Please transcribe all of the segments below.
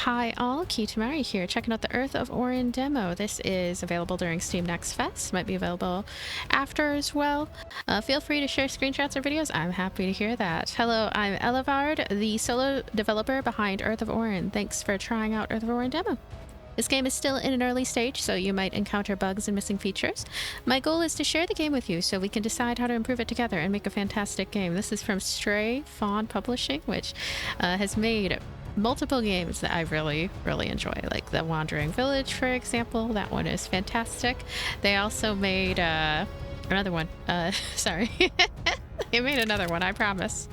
Hi all, Kitamari here, checking out the Earth of Oryn demo. This is available during Steam Next Fest, might be available after as well. Feel free to share screenshots or videos, I'm happy to hear that. Hello, I'm Elevard, the solo developer behind Earth of Oryn. Thanks for trying out Earth of Oryn demo. This game is still in an early stage, so you might encounter bugs and missing features. My goal is to share the game with you so we can decide how to improve it together and make a fantastic game. This is from Stray Fawn Publishing, which has made multiple games that I really enjoy, like The Wandering Village, for example. That one is fantastic. They also made another one. Sorry. They made another one, I promise.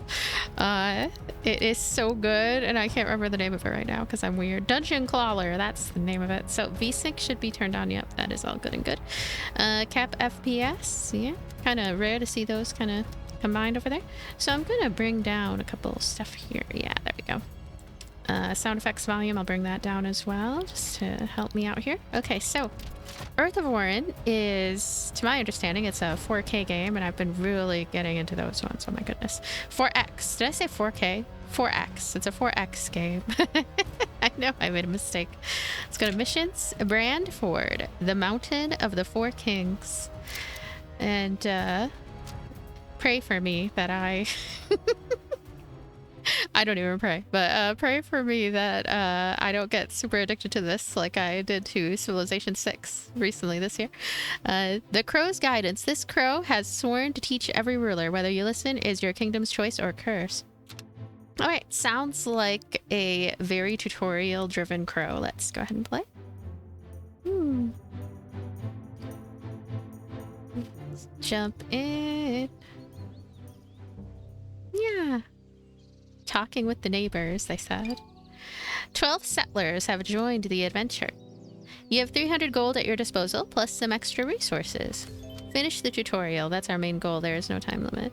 It is so good, and I can't remember the name of it right now because I'm weird. Dungeon Crawler, that's the name of it. So VSync should be turned on. Yep, that is all good and good. Cap FPS, yeah, kind of rare to see those kind of combined over there. So I'm gonna bring down a couple stuff here. Yeah, there we go. Sound effects volume, I'll bring that down as well just to help me out here. Okay, so Earth of Oryn is, to my understanding, it's a 4K game, and I've been really getting into those ones. Oh my goodness. 4X. Did I say 4K? 4X. It's a 4X game. I know I made a mistake. Let's go to missions. Brand Ford, the Mountain of the Four Kings. And pray for me that I don't even pray, but pray for me that I don't get super addicted to this like I did to Civilization 6 recently this year. The Crow's Guidance. This crow has sworn to teach every ruler whether you listen is your kingdom's choice or curse. Alright, sounds like a very tutorial-driven crow. Let's go ahead and play. Let's jump in. Yeah. Talking with the neighbors, they said. 12 settlers have joined the adventure. You have 300 gold at your disposal, plus some extra resources. Finish the tutorial. That's our main goal. There is no time limit.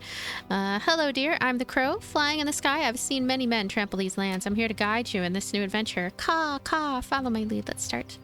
Hello, dear. I'm the crow. Flying in the sky, I've seen many men trample these lands. I'm here to guide you in this new adventure. Caw, caw. Follow my lead. Let's start.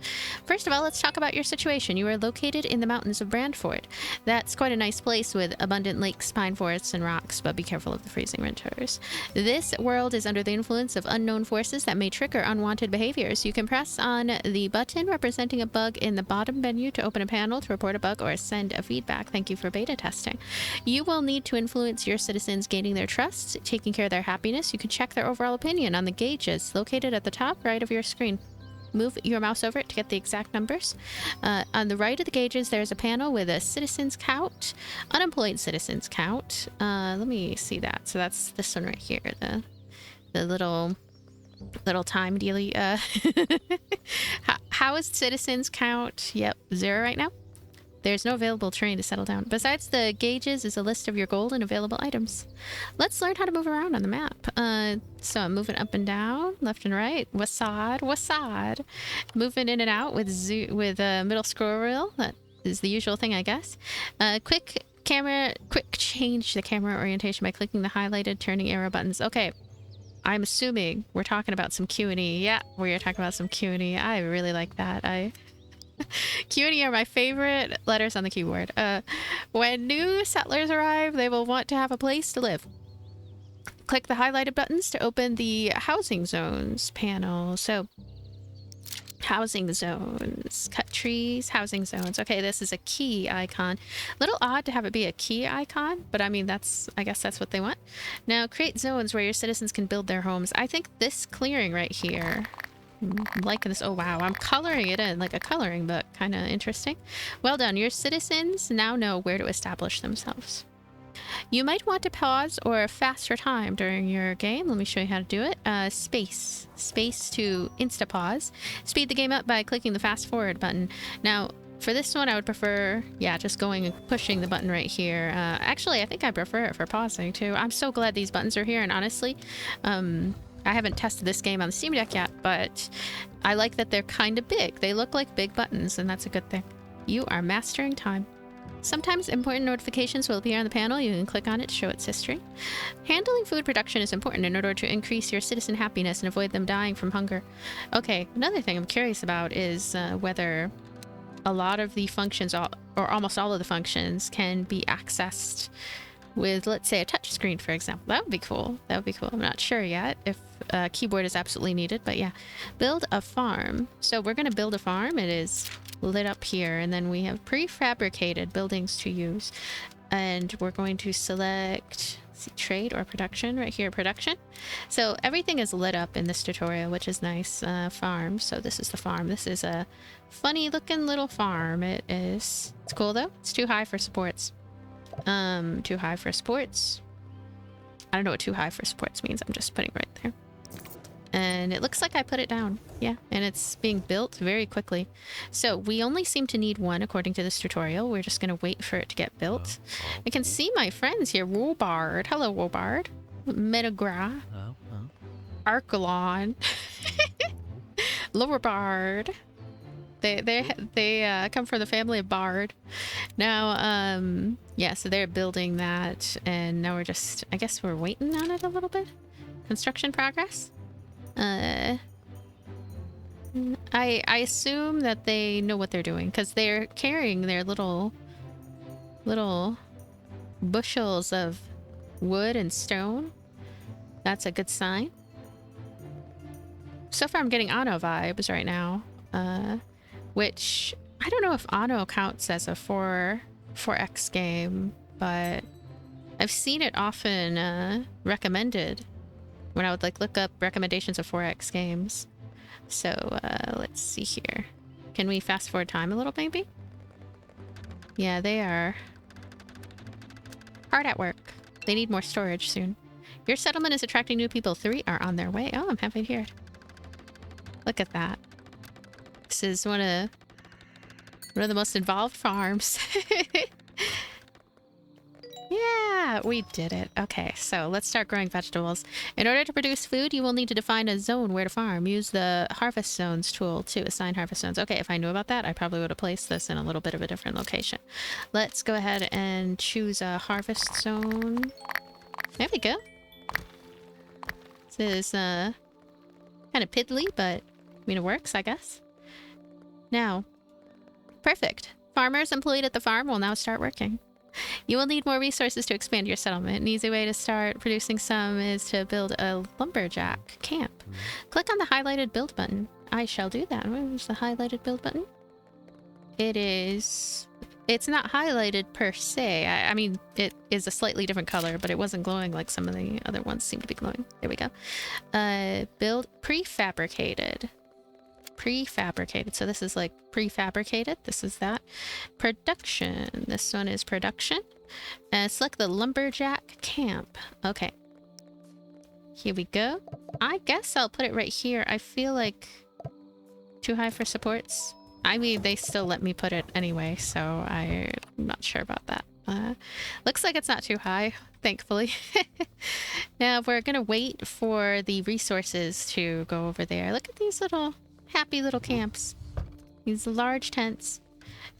First of all, let's talk about your situation. You are located in the mountains of Brandford. That's quite a nice place with abundant lakes, pine forests, and rocks, but be careful of the freezing winters. This world is under the influence of unknown forces that may trigger unwanted behaviors. You can press on the button representing a bug in the bottom menu to open a panel to report a bug or send a feedback. Thank you for beta testing. You will need to influence your citizens, gaining their trust, taking care of their happiness. You can check their overall opinion on the gauges located at the top right of your screen. Move your mouse over it to get the exact numbers. On the right of the gauges, there's a panel with a citizens count, unemployed citizens count. Let me see that. So that's this one right here, the little time dealy. How is citizens count? Yep, 0 right now. There's no available terrain to settle down. Besides the gauges is a list of your gold and available items. Let's learn how to move around on the map. So I'm moving up and down, left and right. Wasad. Moving in and out with middle scroll wheel. That is the usual thing, I guess. Quick change the camera orientation by clicking the highlighted turning arrow buttons. Okay. I'm assuming we're talking about some Q&E. Yeah, we're talking about some Q&E. I really like that. Q and E are my favorite letters on the keyboard. When new settlers arrive, they will want to have a place to live. Click the highlighted buttons to open the housing zones panel. So, housing zones, cut trees, housing zones. Okay, this is a key icon. A little odd to have it be a key icon, but I mean, I guess that's what they want. Now, create zones where your citizens can build their homes. I think this clearing right here, I'm liking this. Oh wow, I'm coloring it in like a coloring book. Kind of interesting. Well done. Your citizens now know where to establish themselves. You might want to pause or faster time during your game. Let me show you how to do it. Space to insta pause. Speed the game up by clicking the fast forward button. Now for this one I would prefer, yeah, just going and pushing the button right here. Actually I think I prefer it for pausing too. I'm so glad these buttons are here, and honestly I haven't tested this game on the Steam Deck yet, but I like that they're kind of big. They look like big buttons, and that's a good thing. You are mastering time. Sometimes important notifications will appear on the panel. You can click on it to show its history. Handling food production is important in order to increase your citizen happiness and avoid them dying from hunger. Okay, another thing I'm curious about is whether a lot of the functions, or almost all of the functions, can be accessed with, let's say, a touch screen, for example. That would be cool. That would be cool. I'm not sure yet if a keyboard is absolutely needed, but yeah. Build a farm. So we're going to build a farm. It is lit up here, and then we have prefabricated buildings to use. And we're going to select, let's see, trade or production right here, production. So everything is lit up in this tutorial, which is nice. Farm. So this is the farm. This is a funny looking little farm. It is. It's cool though. It's too high for supports. Too high for sports. I don't know what too high for sports means. I'm just putting right there. And it looks like I put it down. Yeah, and it's being built very quickly. So we only seem to need one according to this tutorial. We're just going to wait for it to get built. I can see my friends here. Wobard. Hello, Wobard. Metagra. Archelon. Lowerbard. They come from the family of Bard. Now, yeah, so they're building that, and now we're just, I guess we're waiting on it a little bit. Construction progress. I assume that they know what they're doing, because they're carrying their little bushels of wood and stone. That's a good sign. So far I'm getting Anno vibes right now, which I don't know if Anno counts as a 4X game, but I've seen it often recommended when I would like look up recommendations of 4X games. So let's see here. Can we fast forward time a little, maybe? Yeah, they are hard at work. They need more storage soon. Your settlement is attracting new people. 3 are on their way. Oh, I'm happy to hear it. Look at that. This is one of the most involved farms. Yeah, we did it. Okay, so let's start growing vegetables. In order to produce food, you will need to define a zone where to farm. Use the harvest zones tool to assign harvest zones. Okay, if I knew about that, I probably would have placed this in a little bit of a different location. Let's go ahead and choose a harvest zone. There we go. This is kind of piddly, but I mean, it works, I guess. Now, perfect. Farmers employed at the farm will now start working. You will need more resources to expand your settlement. An easy way to start producing some is to build a lumberjack camp. Click on the highlighted build button. I shall do that. Where's the highlighted build button? It is... It's not highlighted per se. I mean, it is a slightly different color, but it wasn't glowing like some of the other ones seem to be glowing. There we go. Build prefabricated. Prefabricated. So this is like prefabricated. This is that. Production. This one is production. Select the lumberjack camp. Okay. Here we go. I guess I'll put it right here. I feel like too high for supports. I mean, they still let me put it anyway, so I'm not sure about that. Looks like it's not too high, thankfully. Now we're gonna wait for the resources to go over there. Look at these little happy little camps. These large tents.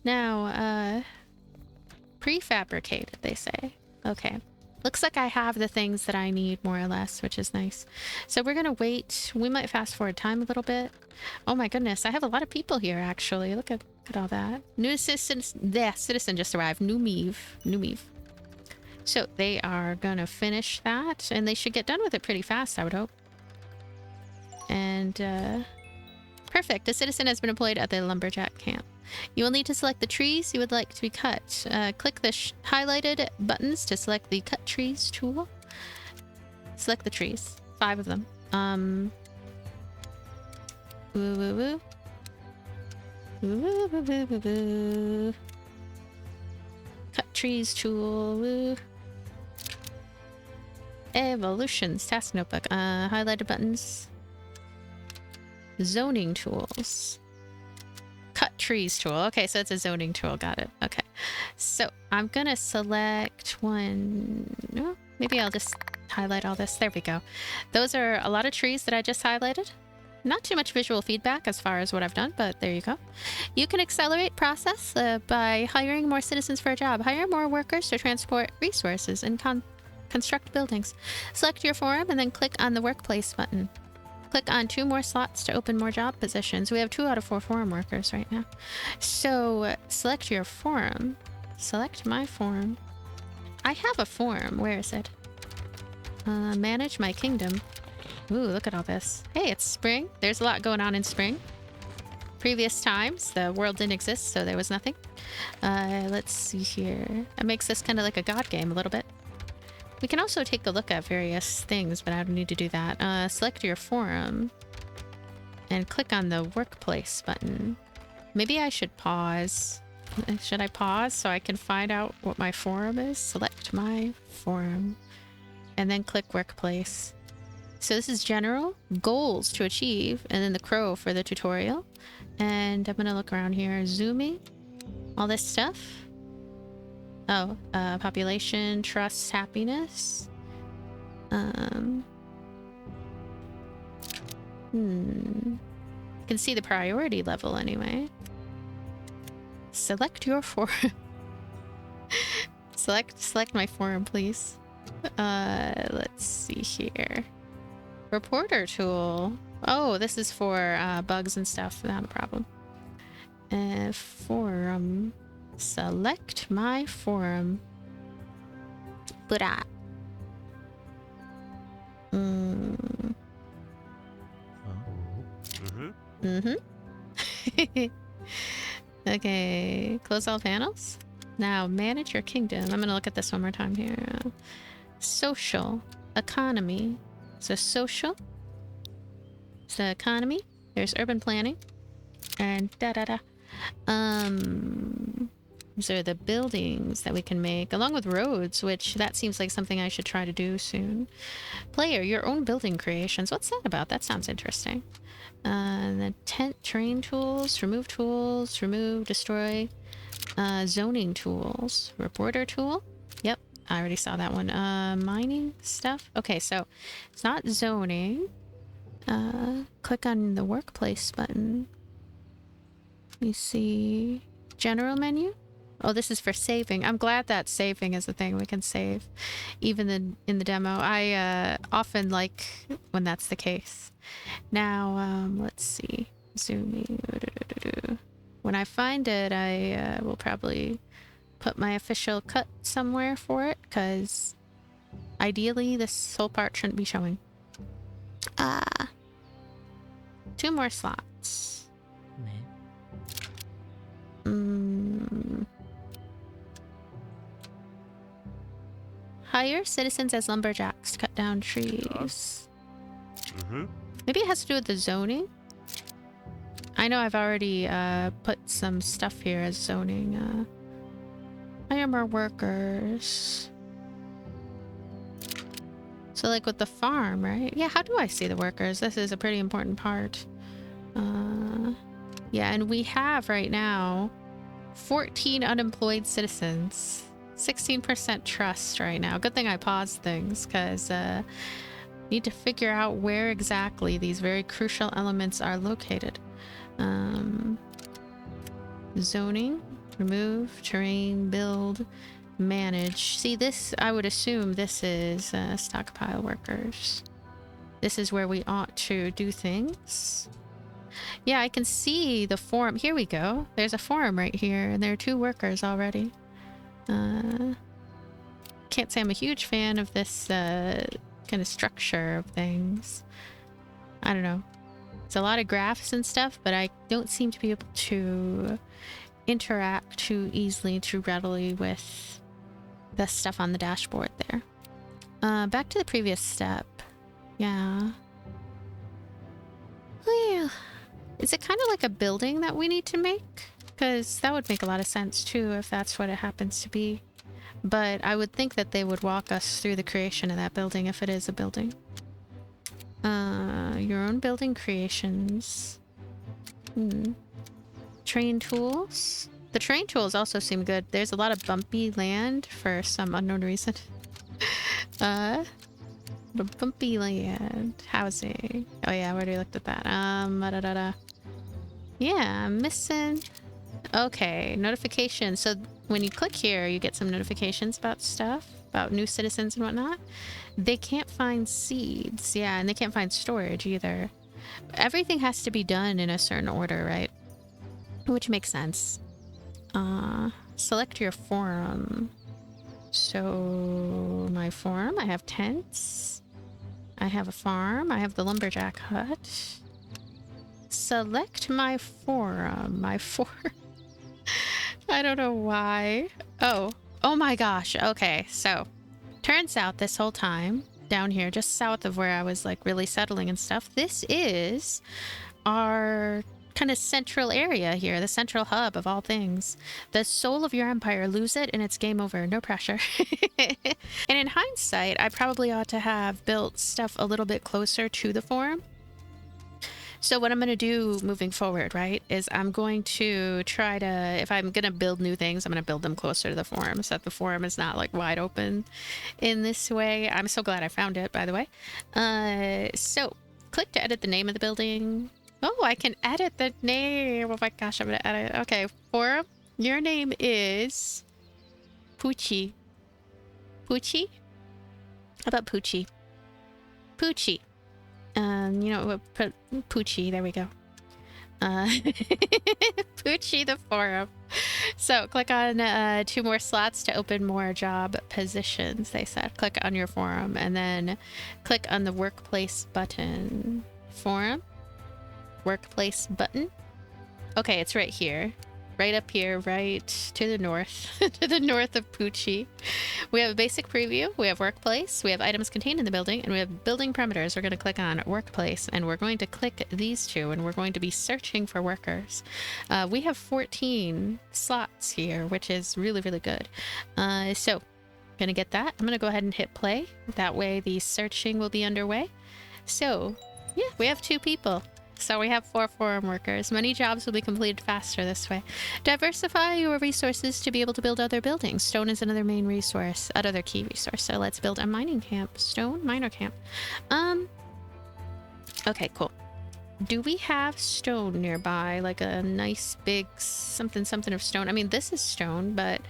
Now, prefabricated, they say. Okay. Looks like I have the things that I need, more or less, which is nice. So we're gonna wait. We might fast forward time a little bit. Oh my goodness, I have a lot of people here, actually. Look at all that. New citizen just arrived. New Meve. So they are gonna finish that, and they should get done with it pretty fast, I would hope. And, perfect. A citizen has been employed at the lumberjack camp. You will need to select the trees you would like to be cut. Click the highlighted buttons to select the cut trees tool. Select the trees. 5 of them. Cut trees tool. Woo. Evolutions. Task notebook. Highlighted buttons. Zoning tools. Cut trees tool. Okay, so it's a zoning tool. Got it. Okay. So I'm gonna select one. No, maybe I'll just highlight all this. There we go. Those are a lot of trees that I just highlighted. Not too much visual feedback as far as what I've done, but there you go. You can accelerate process by hiring more citizens for a job. Hire more workers to transport resources and construct buildings. Select your forum and then click on the workplace button. Click on 2 more slots to open more job positions. We have 2 out of 4 forum workers right now. So select your forum. Select my forum. I have a forum. Where is it? Manage my kingdom. Ooh, look at all this. Hey, it's spring. There's a lot going on in spring. Previous times, the world didn't exist, so there was nothing. Let's see here. It makes this kind of like a god game a little bit. We can also take a look at various things, but I don't need to do that. Select your forum and click on the workplace button. Maybe I should pause. Should I pause so I can find out what my forum is? Select my forum and then click workplace. So this is general, goals to achieve, and then the crow for the tutorial. And I'm gonna look around here, zooming, all this stuff. Oh, population, trust, happiness. You can see the priority level anyway. Select your forum. select my forum, please. Let's see here. Reporter tool. Oh, this is for bugs and stuff. Not a problem. Forum. Select my forum. Blah. Okay, close all panels. Now manage your kingdom. I'm gonna look at this one more time here. Social, economy. So social, it's the economy. There's urban planning, and these are the buildings that we can make, along with roads, which that seems like something I should try to do soon. Player, your own building creations. What's that about? That sounds interesting. The tent, terrain tools, remove, destroy, zoning tools, reporter tool. Yep, I already saw that one. Mining stuff. Okay, so it's not zoning. Click on the workplace button. You see general menu. Oh, this is for saving. I'm glad that saving is a thing. We can save even in the demo. I often like when that's the case. Now, let's see. Zooming. When I find it, I will probably put my official cut somewhere for it, because ideally this whole part shouldn't be showing. 2 more slots. Hire citizens as lumberjacks to cut down trees. Maybe it has to do with the zoning. I know I've already put some stuff here as zoning. Hire more workers. So like with the farm, right? Yeah, how do I see the workers? This is a pretty important part. Yeah, and we have right now 14 unemployed citizens. 16% trust right now. Good thing I paused things, because need to figure out where exactly these very crucial elements are located. Zoning, remove, terrain, build, manage. See, this, I would assume this is stockpile workers. This is where we ought to do things. Yeah, I can see the forum. Here we go. There's a forum right here, and there are 2 workers already. Can't say I'm a huge fan of this kind of structure of things. I don't know. It's a lot of graphs and stuff, but I don't seem to be able to interact too easily, too readily with the stuff on the dashboard there. Back to the previous step. Yeah. Well, is it kind of like a building that we need to make? Because that would make a lot of sense too if that's what it happens to be. But I would think that they would walk us through the creation of that building if it is a building. Your own building creations. Train tools. The train tools also seem good. There's a lot of bumpy land for some unknown reason. Bumpy land. Housing. Oh yeah, I already looked at that. Yeah, I'm missing. Okay, notifications. So when you click here, you get some notifications about stuff, about new citizens and whatnot. They can't find seeds. Yeah, and they can't find storage either. Everything has to be done in a certain order, right? Which makes sense. Select your forum. So my farm, I have tents. I have a farm. I have the lumberjack hut. Select my forum. My forum. I don't know why. Oh my gosh. Okay, so turns out this whole time down here, just south of where I was like really settling and stuff, this is our kind of central area here, the central hub of all things. The soul of your empire, lose it and it's game over. No pressure. And in hindsight, I probably ought to have built stuff a little bit closer to the forum. So what I'm going to do moving forward, right, is I'm going to try to, if I'm going to build new things, I'm going to build them closer to the forum so that the forum is not like wide open in this way. I'm so glad I found it, by the way. So click to edit the name of the building. Oh, I can edit the name. Oh my gosh, I'm going to edit. Okay, forum, your name is Poochie. Poochie? How about Poochie? Poochie. You know, we'll put Poochie, there we go. Poochie the forum. So click on 2 more slots to open more job positions, they said. Click on your forum and then click on the workplace button. Forum? Workplace button? Okay, it's right here. Right up here, right to the north, to the north of Poochie. We have a basic preview, we have workplace, we have items contained in the building, and we have building parameters. We're going to click on workplace, and we're going to click these two, and we're going to be searching for workers. We have 14 slots here, which is really, really good. So, going to get that. I'm going to go ahead and hit play. That way the searching will be underway. So, yeah, we have 2 people. So we have 4 forum workers. Many jobs will be completed faster this way. Diversify your resources to be able to build other buildings. Stone is another main resource, another key resource. So let's build a mining camp. Stone miner camp. Okay, cool. Do we have stone nearby? Like a nice big something of stone? I mean, this is stone, but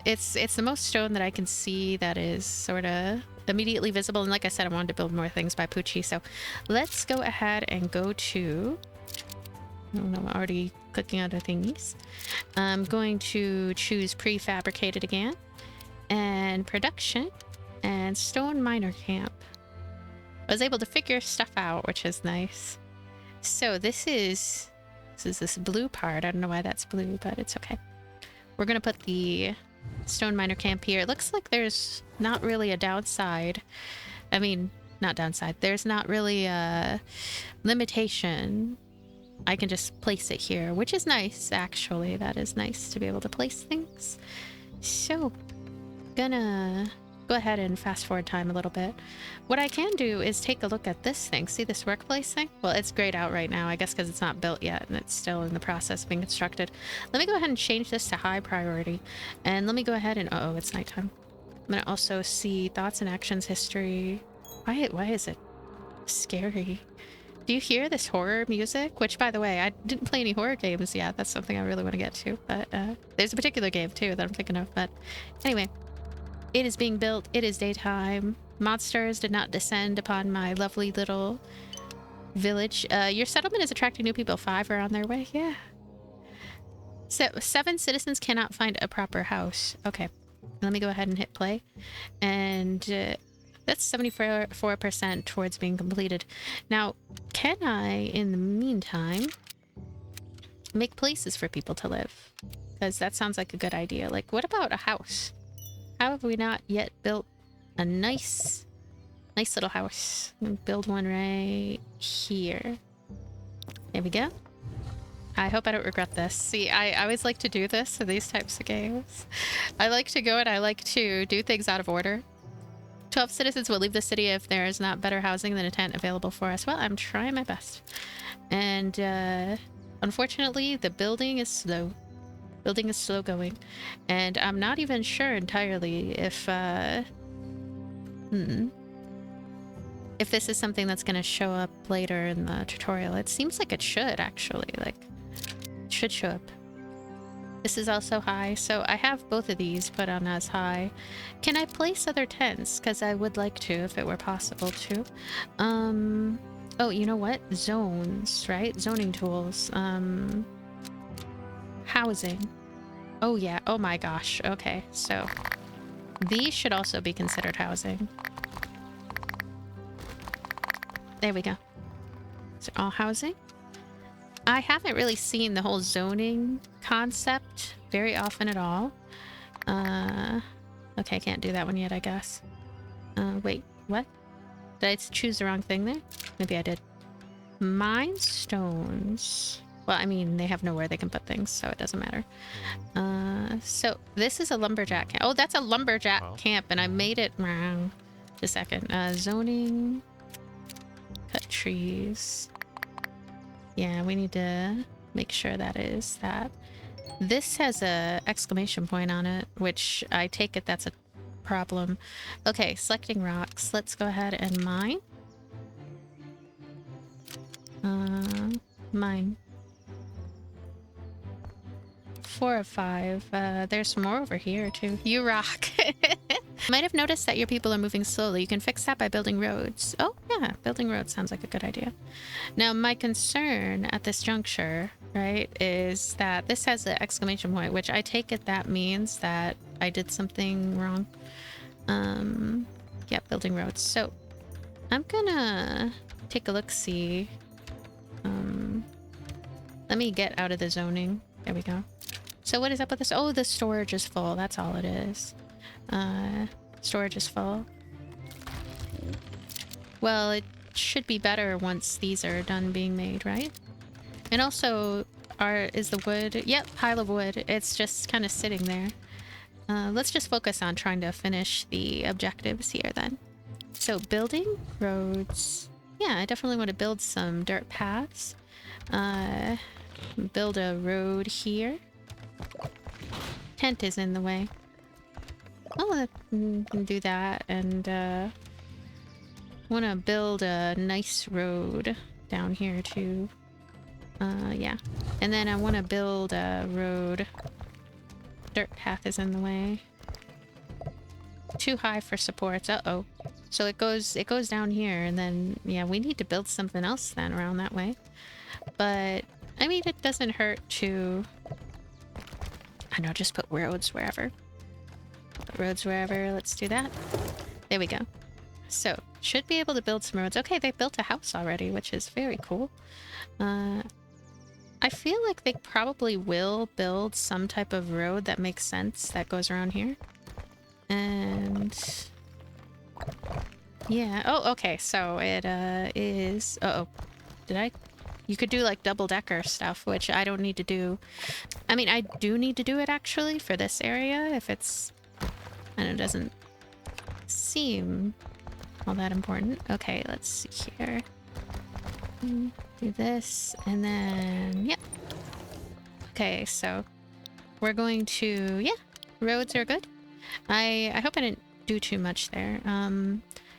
it's the most stone that I can see that is sort of immediately visible. And like I said, I wanted to build more things by Poochie, so let's go ahead and go to, oh no, I'm already clicking other thingies. I'm going to choose prefabricated again and production and stone miner camp. I was able to figure stuff out, which is nice. So this is this blue part. I don't know why that's blue, but it's okay. We're gonna put the stone miner camp here. It looks like there's not really a downside. I mean, not downside. There's not really a limitation. I can just place it here, which is nice, actually. That is nice to be able to place things. So, gonna go ahead and fast forward time a little bit. What I can do is take a look at this thing. See this workplace thing? Well, it's grayed out right now, I guess because it's not built yet and it's still in the process of being constructed. Let me go ahead and change this to high priority. And let me go ahead and, uh-oh, it's nighttime. I'm gonna also see thoughts and actions history. Why is it scary? Do you hear this horror music? Which, by the way, I didn't play any horror games yet. That's something I really want to get to. But there's a particular game, too, that I'm thinking of. But anyway, it is being built. It is daytime. Monsters did not descend upon my lovely little village. Your settlement is attracting new people. 5 are on their way. Yeah. So 7 citizens cannot find a proper house. Okay. Let me go ahead and hit play. And that's 74% towards being completed. Now, can I, in the meantime, make places for people to live? Because that sounds like a good idea. Like, what about a house? How have we not yet built a nice little house? I'm gonna build one right here. There we go. I hope I don't regret this. See, I always like to do this in these types of games. I like to go and I like to do things out of order. 12 citizens will leave the city if there is not better housing than a tent available for us. Well, I'm trying my best. And unfortunately, the building is slow. Building is slow going. And I'm not even sure entirely if if this is something that's going to show up later in the tutorial. It seems like it should, actually. Like, it should show up. This is also high, so I have both of these put on as high. Can I place other tents? Because I would like to, if it were possible to. Oh, you know what? Zones, right? Zoning tools. Housing. Oh, yeah. Oh, my gosh. Okay, so These should also be considered housing. There we go. So all housing. I haven't really seen the whole zoning concept very often at all. Okay, I can't do that one yet, I guess. Wait, what? Did I choose the wrong thing there? Maybe I did. Mine stones. Well, I mean, they have nowhere they can put things, so it doesn't matter. So this is a lumberjack camp. Oh, that's a lumberjack camp, and I made it wrong. Just a second. Zoning. Cut trees. Yeah, we need to make sure that is that. This has a exclamation point on it, which I take it that's a problem. Okay, selecting rocks. Let's go ahead and mine. Mine. 4 of 5. There's more over here too. You rock. Might have noticed that your people are moving slowly. You can fix that by building roads. Oh yeah, building roads sounds like a good idea. Now my concern at this juncture, right, is that this has an exclamation point, which I take it that means that I did something wrong. Yeah, building roads. So I'm gonna take a look-see. Let me get out of the zoning. There we go. So what is up with this? Oh, the storage is full. That's all it is. Storage is full. Well, it should be better once these are done being made, right? And also, is the wood... Yep, pile of wood. It's just kind of sitting there. Let's just focus on trying to finish the objectives here then. So building roads. Yeah, I definitely want to build some dirt paths. Build a road here. Tent is in the way. I'll do that, and want to build a nice road down here too. Yeah. And then I want to build a road. Dirt path is in the way. Too high for supports. Uh-oh. So it goes down here, and then, yeah, we need to build something else then around that way. But, I mean, it doesn't hurt to... I know, just put roads wherever. Put roads wherever. Let's do that. There we go. So, should be able to build some roads. Okay, they built a house already, which is very cool. I feel like they probably will build some type of road that makes sense that goes around here. And... yeah. Oh, okay. So it is... Uh-oh. Did I... You could do like double-decker stuff, which I don't need to do. I mean, I do need to do it actually for this area if it's... and it doesn't seem all that important. Okay, let's see here. Do this, and then... yep. Okay, so we're going to... yeah, roads are good. I hope I didn't do too much there.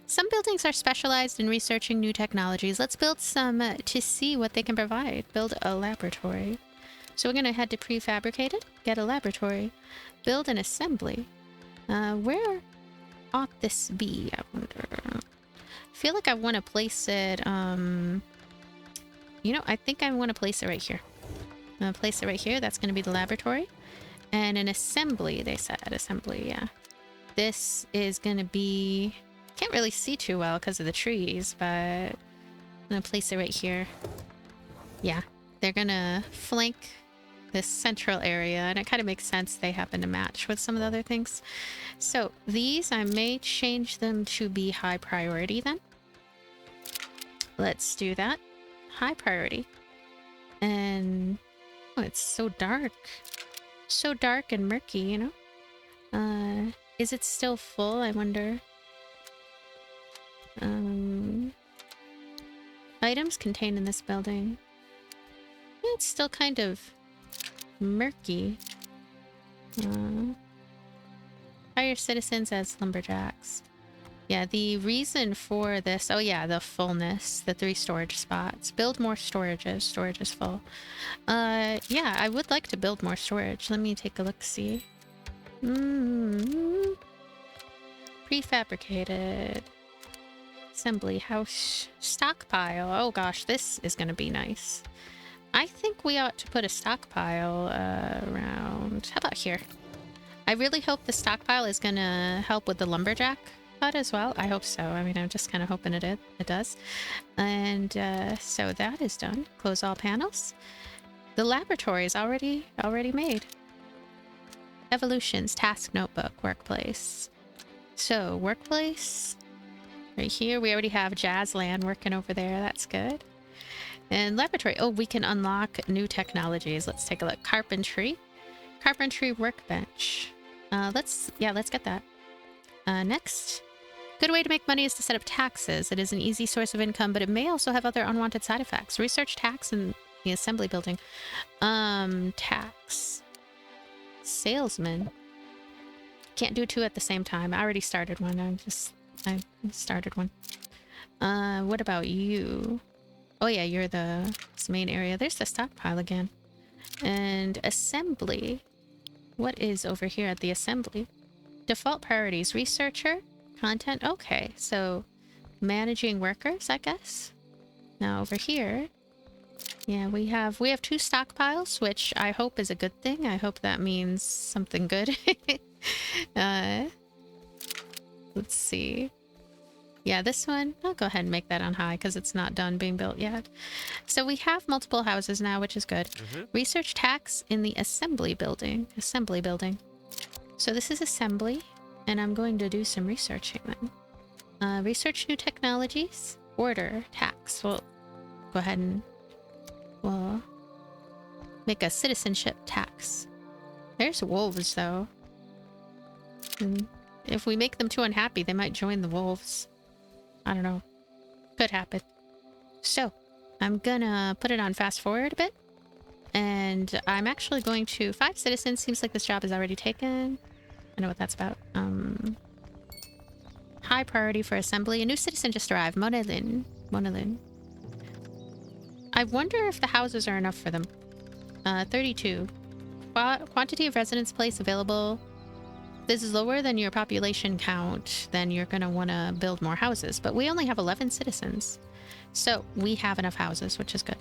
Some buildings are specialized in researching new technologies. Let's build some to see what they can provide. Build a laboratory. So we're going to head to prefabricated, get a laboratory, build an assembly. Where ought this be, I wonder? I feel like I want to place it, you know, I think I want to place it right here. I'm going to place it right here. That's going to be the laboratory. And an assembly, they said. Assembly, yeah. This is going to be... can't really see too well because of the trees, but I'm gonna place it right here. Yeah, they're gonna flank this central area, and it kind of makes sense they happen to match with some of the other things. So these, I may change them to be high priority then. Let's do that. High priority. And oh, it's so dark. So dark and murky, you know? Is it still full, I wonder? Items contained in this building. It's still kind of murky. Hire citizens as lumberjacks. Yeah, the reason for this... oh yeah, the fullness. The 3 storage spots. Build more storages. Storage is full. Yeah, I would like to build more storage. Let me take a look-see. Prefabricated. Assembly house. Stockpile. Oh gosh, this is gonna be nice. I think we ought to put a stockpile around... how about here? I really hope the stockpile is gonna help with the lumberjack hut as well. I hope so. I mean, I'm just kind of hoping it does. And so that is done. Close all panels. The laboratory is already made. Evolutions, task notebook, workplace. So workplace right here. We already have Jazzland working over there. That's good. And laboratory. Oh, we can unlock new technologies. Let's take a look. Carpentry workbench. Let's get that. Next. Good way to make money is to set up taxes. It is an easy source of income, but it may also have other unwanted side effects. Research tax in the assembly building. Tax. Salesman. Can't do two at the same time. I already started one. I started one. What about you? Oh yeah, you're this main area. There's the stockpile again. And assembly. What is over here at the assembly? Default priorities. Researcher. Content. Okay, so managing workers, I guess. Now over here, yeah, we have two stockpiles, which I hope is a good thing. I hope that means something good. Let's see. Yeah, this one, I'll go ahead and make that on high because it's not done being built yet. So we have multiple houses now, which is good. Research tax in the assembly building. So this is assembly, and I'm going to do some researching then. Research new technologies. Order tax. We'll go ahead and we'll make a citizenship tax. There's wolves, though. And if we make them too unhappy, they might join the wolves. I don't know. Could happen. So, I'm gonna put it on fast forward a bit. And I'm actually going to 5 citizens. Seems like this job is already taken. I know what that's about. High priority for assembly. A new citizen just arrived. Monelin. I wonder if the houses are enough for them. 32. Quantity of residence place available. This is lower than your population count. Then you're going to want to build more houses. But we only have 11 citizens. So we have enough houses, which is good.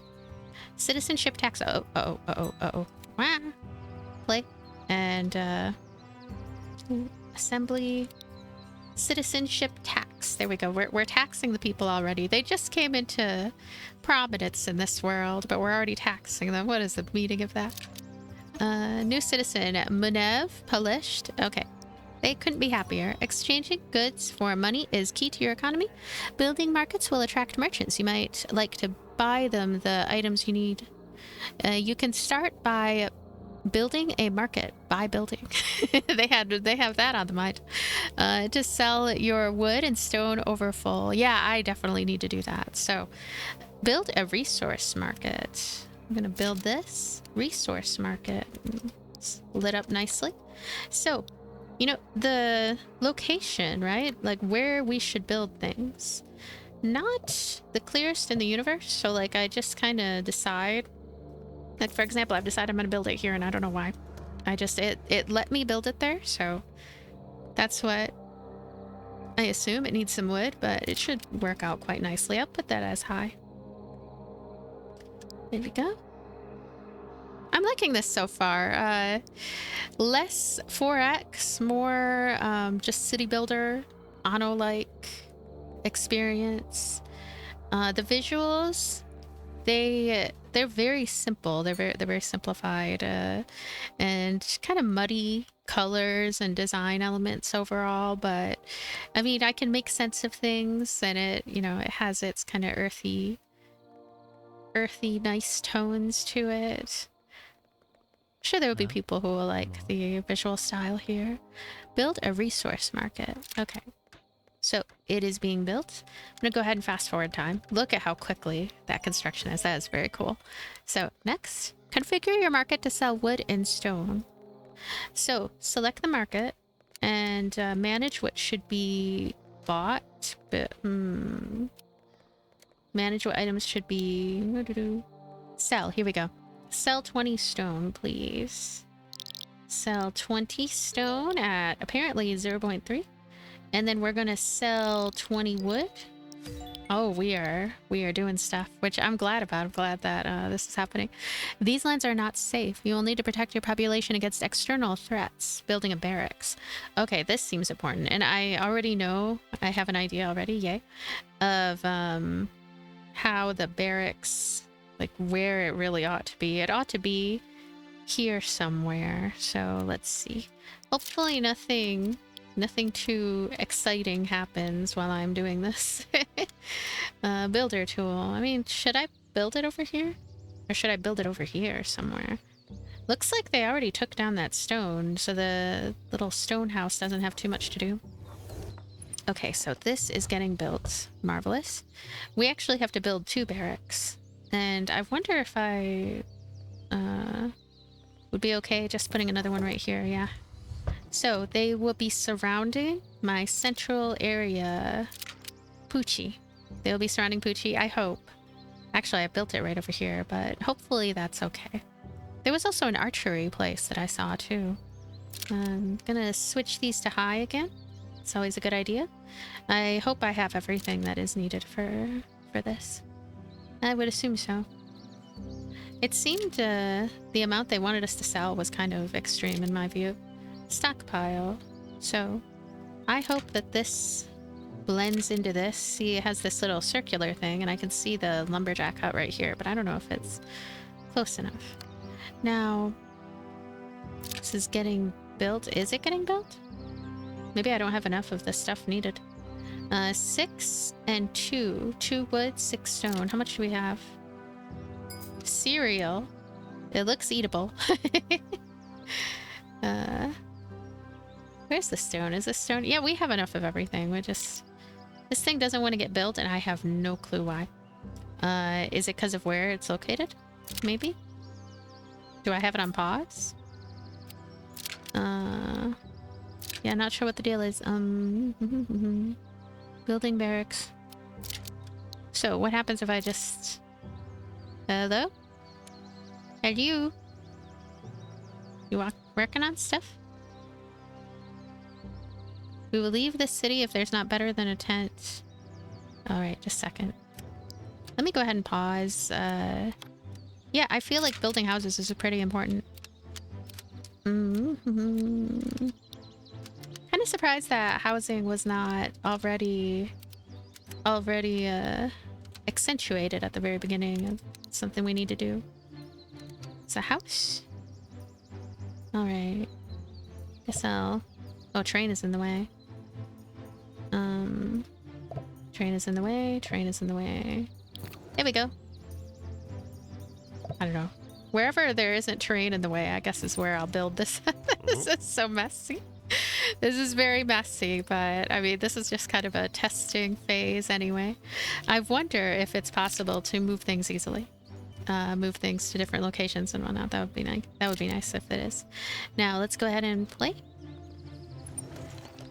Citizenship tax. Uh-oh. Wah. Play. And assembly. Citizenship tax. There we go. We're taxing the people already. They just came into prominence in this world, but we're already taxing them. What is the meaning of that? New citizen, Munev, polished. Okay. They couldn't be happier. Exchanging goods for money is key to your economy. Building markets will attract merchants. You might like to buy them the items you need. You can start by building a market by building. they have that on the mind. To sell your wood and stone over full. Yeah, I definitely need to do that. So build a resource market. I'm gonna build this resource market. It's lit up nicely. So, you know, the location, right? Like where we should build things. Not the clearest in the universe. So like I just kind of decide. Like for example, I've decided I'm gonna build it here and I don't know why. It let me build it there, so that's what I assume. It needs some wood, but it should work out quite nicely. I'll put that as high. There we go. I'm liking this so far. Less 4X, more just city builder, Anno-like experience. The visuals, they're very simple. They're very simplified and kind of muddy colors and design elements overall. But I mean, I can make sense of things, and it has its kind of earthy, nice tones to it. I'm sure there will be people who will like the visual style here. Build a resource market. Okay. So it is being built. I'm going to go ahead and fast forward time. Look at how quickly that construction is. That is very cool. So next, configure your market to sell wood and stone. So select the market and manage what should be bought. But, manage what items should be... Sell. Here we go. Sell 20 stone, please. Sell 20 stone at apparently 0.3. And then we're going to sell 20 wood. Oh, we are doing stuff, which I'm glad about. I'm glad that this is happening. These lands are not safe. You will need to protect your population against external threats. Building a barracks. Okay, this seems important. And I already know, I have an idea already, yay, of how the barracks, like where it really ought to be. It ought to be here somewhere. So let's see. Hopefully nothing too exciting happens while I'm doing this. Builder tool. I mean, should I build it over here? Or should I build it over here somewhere? Looks like they already took down that stone, so the little stone house doesn't have too much to do. Okay, so this is getting built. Marvelous. We actually have to build 2 barracks. And I wonder if I would be okay just putting another one right here, yeah. So they will be surrounding my central area, Poochie. They'll be surrounding Poochie, I hope. Actually, I built it right over here, but hopefully that's okay. There was also an archery place that I saw too. I'm gonna switch these to high again. It's always a good idea. I hope I have everything that is needed for this. I would assume so. It seemed the amount they wanted us to sell was kind of extreme in my view. Stockpile. So I hope that this blends into this. See, it has this little circular thing, and I can see the lumberjack hut right here, but I don't know if it's close enough. Now, this is getting built. Is it getting built? Maybe I don't have enough of the stuff needed. 6 and 2. 2 wood, 6 stone. How much do we have? Cereal. It looks eatable. Where's the stone? Is this stone? Yeah, we have enough of everything. We're just... This thing doesn't want to get built, and I have no clue why. Is it because of where it's located? Maybe? Do I have it on pause? Yeah, not sure what the deal is. Building barracks. So, what happens if I just... Hello? Hello? You working on stuff? We will leave this city if there's not better than a tent. Alright, just a second. Let me go ahead and pause. Yeah, I feel like building houses is pretty important. Kind of surprised that housing was not already accentuated at the very beginning. It's something we need to do. It's a house. Alright. Guess I'll... Oh, train is in the way. Train is in the way. Train is in the way. There we go. I don't know. Wherever there isn't terrain in the way, I guess is where I'll build this. This is so messy. This is very messy, but I mean, this is just kind of a testing phase anyway. I wonder if it's possible to move things easily. Move things to different locations and whatnot. That would be nice. That would be nice if it is. Now let's go ahead and play.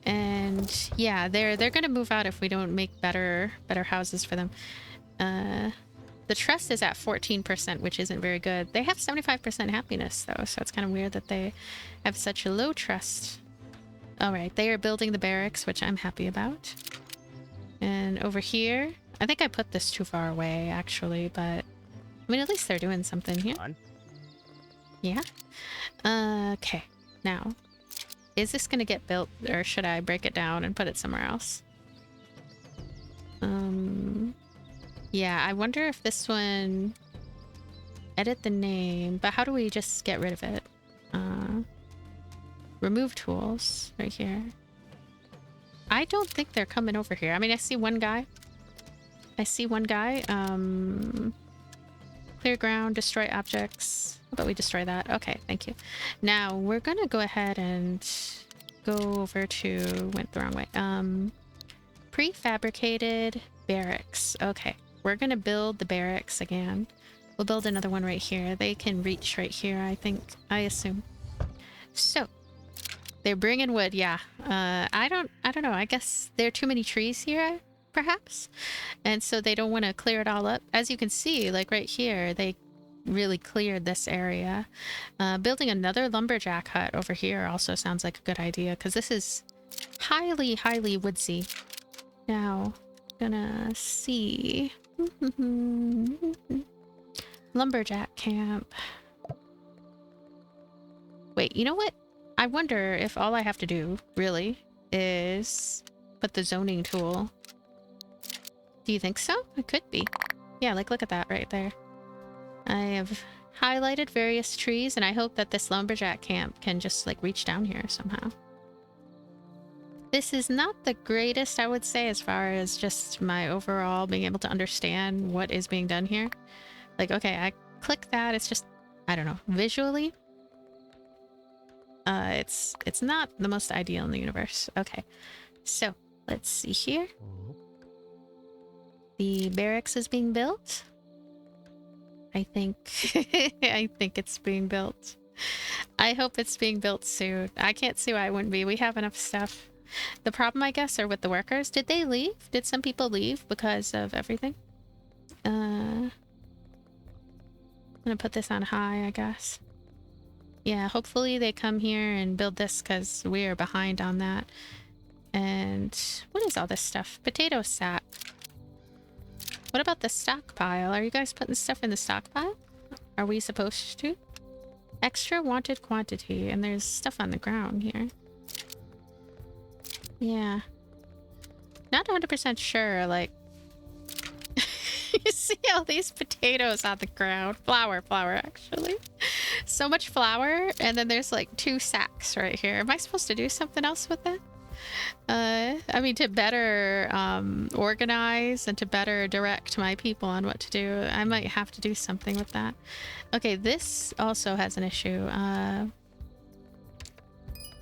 And yeah, they're gonna move out if we don't make better houses for them. The trust is at 14%, which isn't very good. They have 75% happiness though, so it's kind of weird that they have such a low trust. All right, they are building the barracks, which I'm happy about. And over here, I think I put this too far away actually, but I mean, at least they're doing something here. Yeah. Okay. Now, is this gonna get built, or should I break it down and put it somewhere else? Yeah, I wonder if this one... Edit the name, but how do we just get rid of it? Remove tools, right here. I don't think they're coming over here. I mean, I see one guy. Clear ground, destroy objects. How about we destroy that? Okay, thank you. Now, we're gonna go ahead and go over to... Went the wrong way. Prefabricated barracks. Okay, we're gonna build the barracks again. We'll build another one right here. They can reach right here, I think. I assume. So, they're bringing wood, yeah. I don't know. I guess there are too many trees here, perhaps? And so they don't want to clear it all up. As you can see, like right here, they really cleared this area. Building another lumberjack hut over here also sounds like a good idea, because this is highly, highly woodsy. Now, Gonna see. Lumberjack camp. Wait, you know what? I wonder if all I have to do, really, is put the zoning tool. Do you think so? It could be. Yeah, like look at that right there. I have highlighted various trees, and I hope that this lumberjack camp can just like reach down here somehow. This is not the greatest, I would say, as far as just my overall being able to understand what is being done here. Like, okay, I click that, it's just, I don't know, visually, it's not the most ideal in the universe. Okay, so let's see here. The barracks is being built. I think I think it's being built. I hope it's being built soon. I can't see why it wouldn't be. We have enough stuff. The problem, I guess, are with the workers. Did they leave? Did some people leave because of everything? I'm gonna put this on high, I guess. Yeah, hopefully they come here and build this because we are behind on that. And what is all this stuff? Potato sap. What about the stockpile? Are you guys putting stuff in the stockpile? Are we supposed to? Extra wanted quantity, and there's stuff on the ground here. Yeah. Not 100% sure, like... You see all these potatoes on the ground? Flour, actually. So much flour, and then there's like 2 sacks right here. Am I supposed to do something else with it? I mean, to better organize and to better direct my people on what to do, I might have to do something with that. Okay, this also has an issue.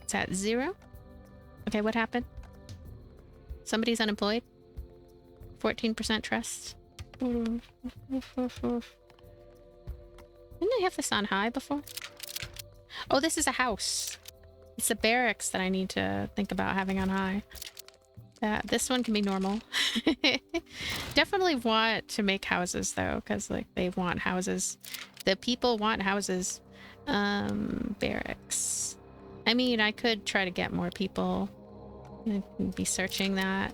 It's at 0. Okay, what happened? Somebody's unemployed. 14% trust. Didn't I have this on high before? Oh, this is a house. It's the barracks that I need to think about having on high. This one can be normal. Definitely want to make houses though, because like they want houses. The people want houses. Barracks. I mean, I could try to get more people. I'd be searching that,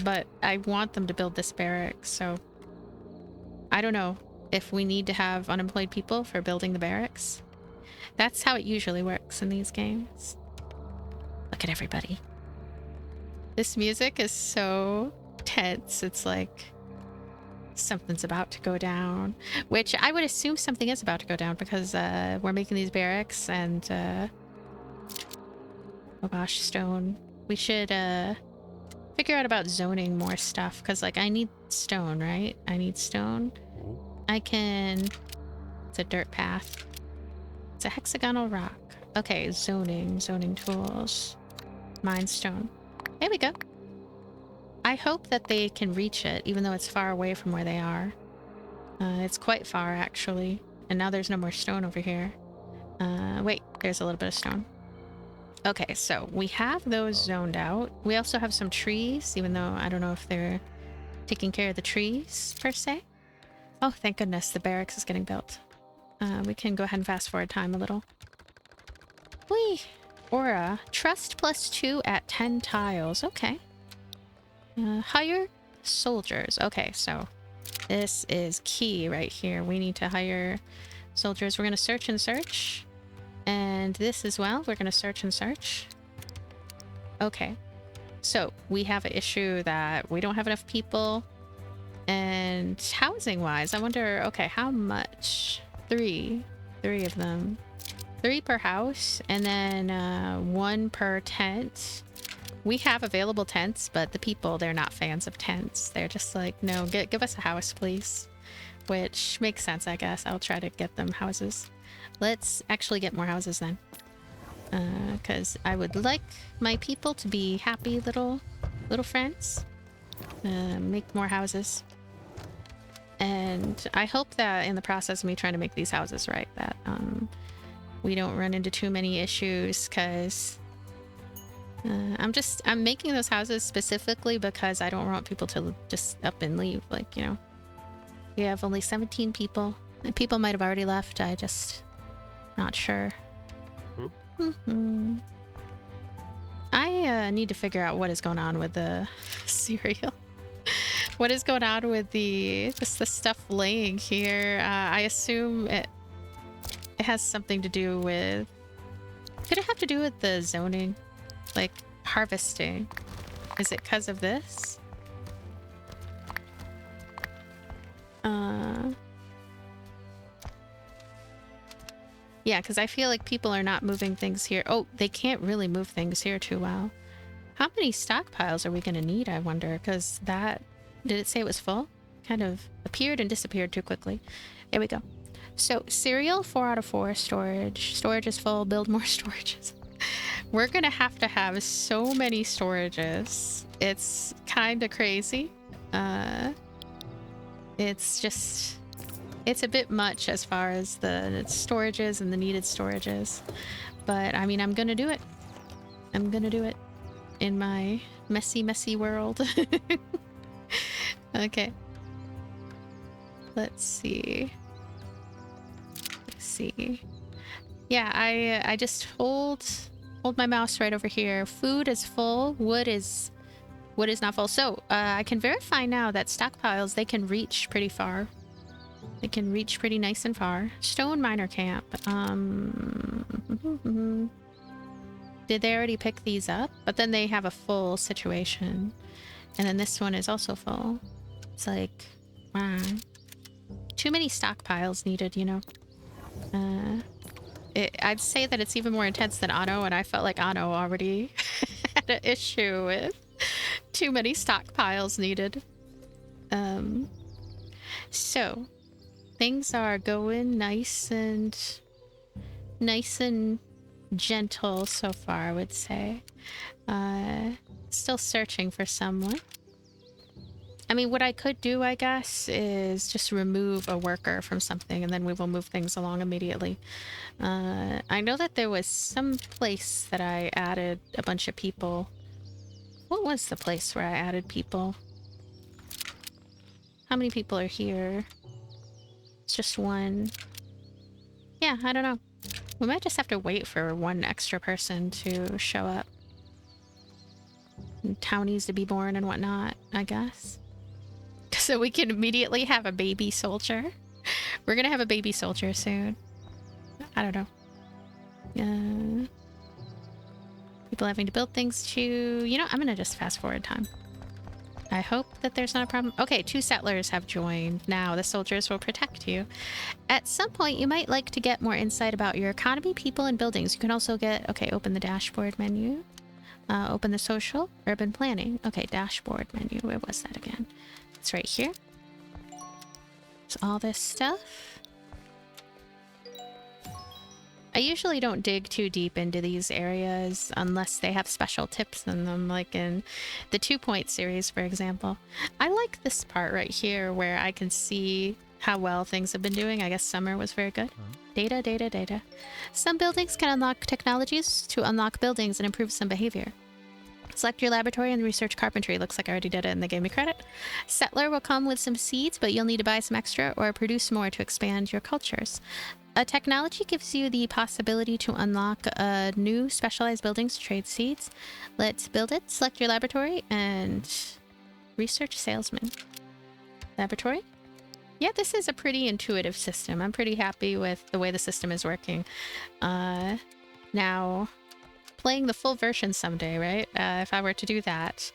but I want them to build this barracks, so I don't know if we need to have unemployed people for building the barracks. That's how it usually works in these games. Look at everybody. This music is so tense. It's like something's about to go down, which I would assume something is about to go down because we're making these barracks and oh gosh, stone. We should figure out about zoning more stuff because like I need stone, right? I need stone. I can... It's a dirt path. It's a hexagonal rock. Okay, zoning tools. Mine stone. There we go. I hope that they can reach it, even though it's far away from where they are. It's quite far, actually. And now there's no more stone over here. Wait, there's a little bit of stone. Okay, so we have those zoned out. We also have some trees, even though I don't know if they're taking care of the trees, per se. Oh, thank goodness, the barracks is getting built. We can go ahead and fast forward time a little. Whee! Aura. Trust +2 at 10 tiles. Okay. Hire soldiers. Okay, so this is key right here. We need to hire soldiers. We're going to search and search. And this as well. We're going to search and search. Okay. So we have an issue that we don't have enough people. And housing-wise, I wonder, okay, how much? 3 of them. 3 per house, and then 1 per tent. We have available tents, but the people, they're not fans of tents. They're just like, no, give us a house, please. Which makes sense, I guess. I'll try to get them houses. Let's actually get more houses then. Because I would like my people to be happy little friends. Make more houses. And I hope that in the process of me trying to make these houses right, that we don't run into too many issues, because I'm making those houses specifically because I don't want people to just up and leave. Like, you know, we have only 17 people, and people might have already left. I just not sure. I need to figure out what is going on with the cereal. What is going on with the stuff laying here? I assume it has something to do with... Could it have to do with the zoning? Like, harvesting? Is it because of this? Yeah, because I feel like people are not moving things here. Oh, they can't really move things here too well. How many stockpiles are we going to need, I wonder? Because that... Did it say it was full? Kind of appeared and disappeared too quickly. There we go. So, cereal, 4 out of 4. Storage. Storage is full. Build more storages. We're going to have so many storages. It's kind of crazy. It's just... It's a bit much as far as the storages and the needed storages. But, I mean, I'm going to do it. I'm going to do it in my messy, messy world. Okay. Let's see. Yeah, I just hold my mouse right over here. Food is full. Wood is not full. So, I can verify now that stockpiles, they can reach pretty far. They can reach pretty nice and far. Stone miner camp. Did they already pick these up? But then they have a full situation. And then this one is also full. It's like, wow. Too many stockpiles needed, you know. I'd say that it's even more intense than Anno, and I felt like Anno already had an issue with too many stockpiles needed. So, things are going nice and gentle so far, I would say. Still searching for someone. I mean, what I could do, I guess, is just remove a worker from something, and then we will move things along immediately. I know that there was some place that I added a bunch of people. What was the place where I added people? How many people are here? It's just one. Yeah, I don't know. We might just have to wait for one extra person to show up. And townies to be born and whatnot, I guess. So we can immediately have a baby soldier. We're gonna have a baby soldier soon. I don't know. People having to build things too. You know, I'm gonna just fast forward time. I hope that there's not a problem. Okay, 2 settlers have joined. Now the soldiers will protect you. At some point, you might like to get more insight about your economy, people, and buildings. You can also get... Okay, open the dashboard menu. Open the social, urban planning. Okay, dashboard menu. Where was that again? It's right here. It's all this stuff. I usually don't dig too deep into these areas unless they have special tips in them, like in the 2-point series, for example. I like this part right here where I can see how well things have been doing. I guess summer was very good. Data. Some buildings can unlock technologies to unlock buildings and improve some behavior. Select your laboratory and research carpentry. Looks like I already did it and they gave me credit. Settler will come with some seeds, but you'll need to buy some extra or produce more to expand your cultures. A technology gives you the possibility to unlock new specialized buildings to trade seeds. Let's build it. Select your laboratory and research salesman. Laboratory? Yeah, this is a pretty intuitive system. I'm pretty happy with the way the system is working. Now, playing the full version someday, right? If I were to do that,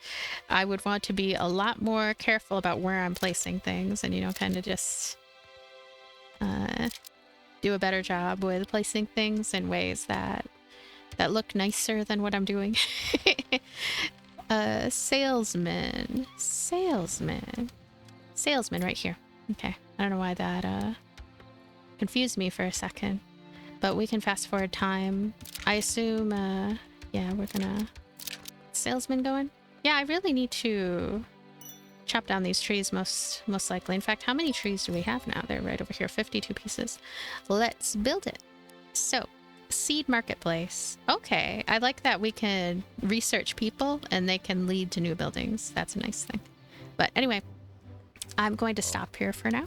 I would want to be a lot more careful about where I'm placing things and, you know, kind of just do a better job with placing things in ways that look nicer than what I'm doing. Salesman right here. Okay, I don't know why that confused me for a second, but we can fast forward time. I assume, yeah, we're gonna... Salesman going? Yeah, I really need to chop down these trees most likely. In fact, how many trees do we have now? They're right over here, 52 pieces. Let's build it. So, seed marketplace. Okay, I like that we can research people and they can lead to new buildings. That's a nice thing. But anyway, I'm going to stop here for now.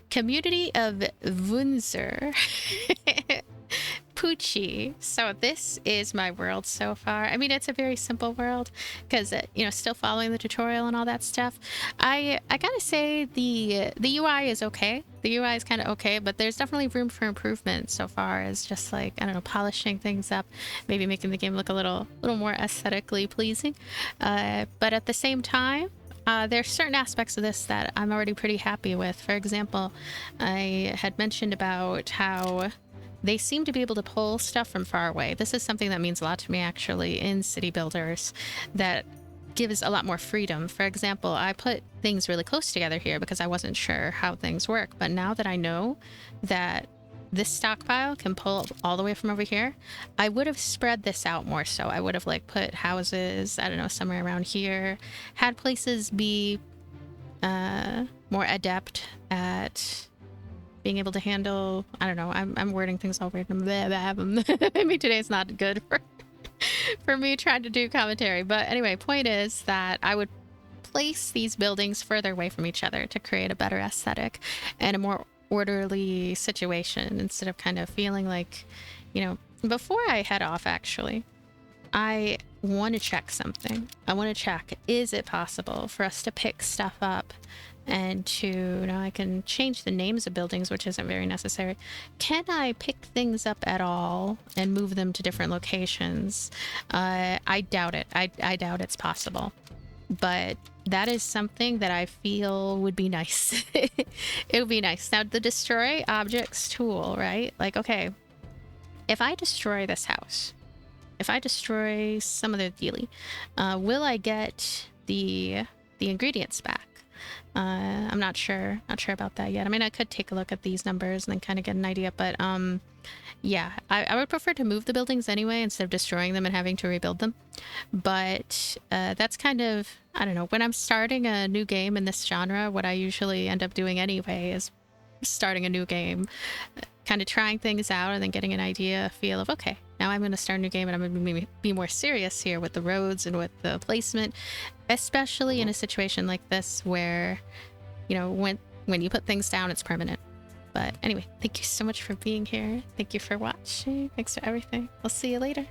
Community of Wunzer. Poochie. So this is my world so far. I mean, it's a very simple world because, you know, still following the tutorial and all that stuff. I gotta say the UI is okay. The UI is kind of okay, but there's definitely room for improvement so far as just like, I don't know, polishing things up, maybe making the game look a little more aesthetically pleasing. But at the same time, there's certain aspects of this that I'm already pretty happy with. For example, I had mentioned about how they seem to be able to pull stuff from far away. This is something that means a lot to me actually in city builders that gives a lot more freedom. For example, I put things really close together here because I wasn't sure how things work. But now that I know that this stockpile can pull all the way from over here, I would have spread this out more so. I would have like put houses, I don't know, somewhere around here, had places be more adept at being able to handle, I don't know, I'm wording things all weird. Maybe today's not good for me trying to do commentary. But anyway, point is that I would place these buildings further away from each other to create a better aesthetic and a more orderly situation instead of kind of feeling like, you know, before I head off actually, I want to check something. I want to check, is it possible for us to pick stuff up and to, you know, I can change the names of buildings, which isn't very necessary. Can I pick things up at all and move them to different locations? I doubt it. I doubt it's possible. But that is something that I feel would be nice. It would be nice. Now, the destroy objects tool, right? Like, okay, if I destroy this house, if I destroy some of the dealie, will I get the ingredients back? I'm not sure about that yet. I mean, I could take a look at these numbers and then kind of get an idea, but yeah, I would prefer to move the buildings anyway instead of destroying them and having to rebuild them. But that's kind of, I don't know, when I'm starting a new game in this genre, what I usually end up doing anyway is starting a new game, kind of trying things out and then getting an idea, a feel of, okay, now I'm going to start a new game and I'm going to be more serious here with the roads and with the placement, especially in a situation like this where, you know, when you put things down, it's permanent. But anyway, thank you so much for being here. Thank you for watching. Thanks for everything. I'll see you later.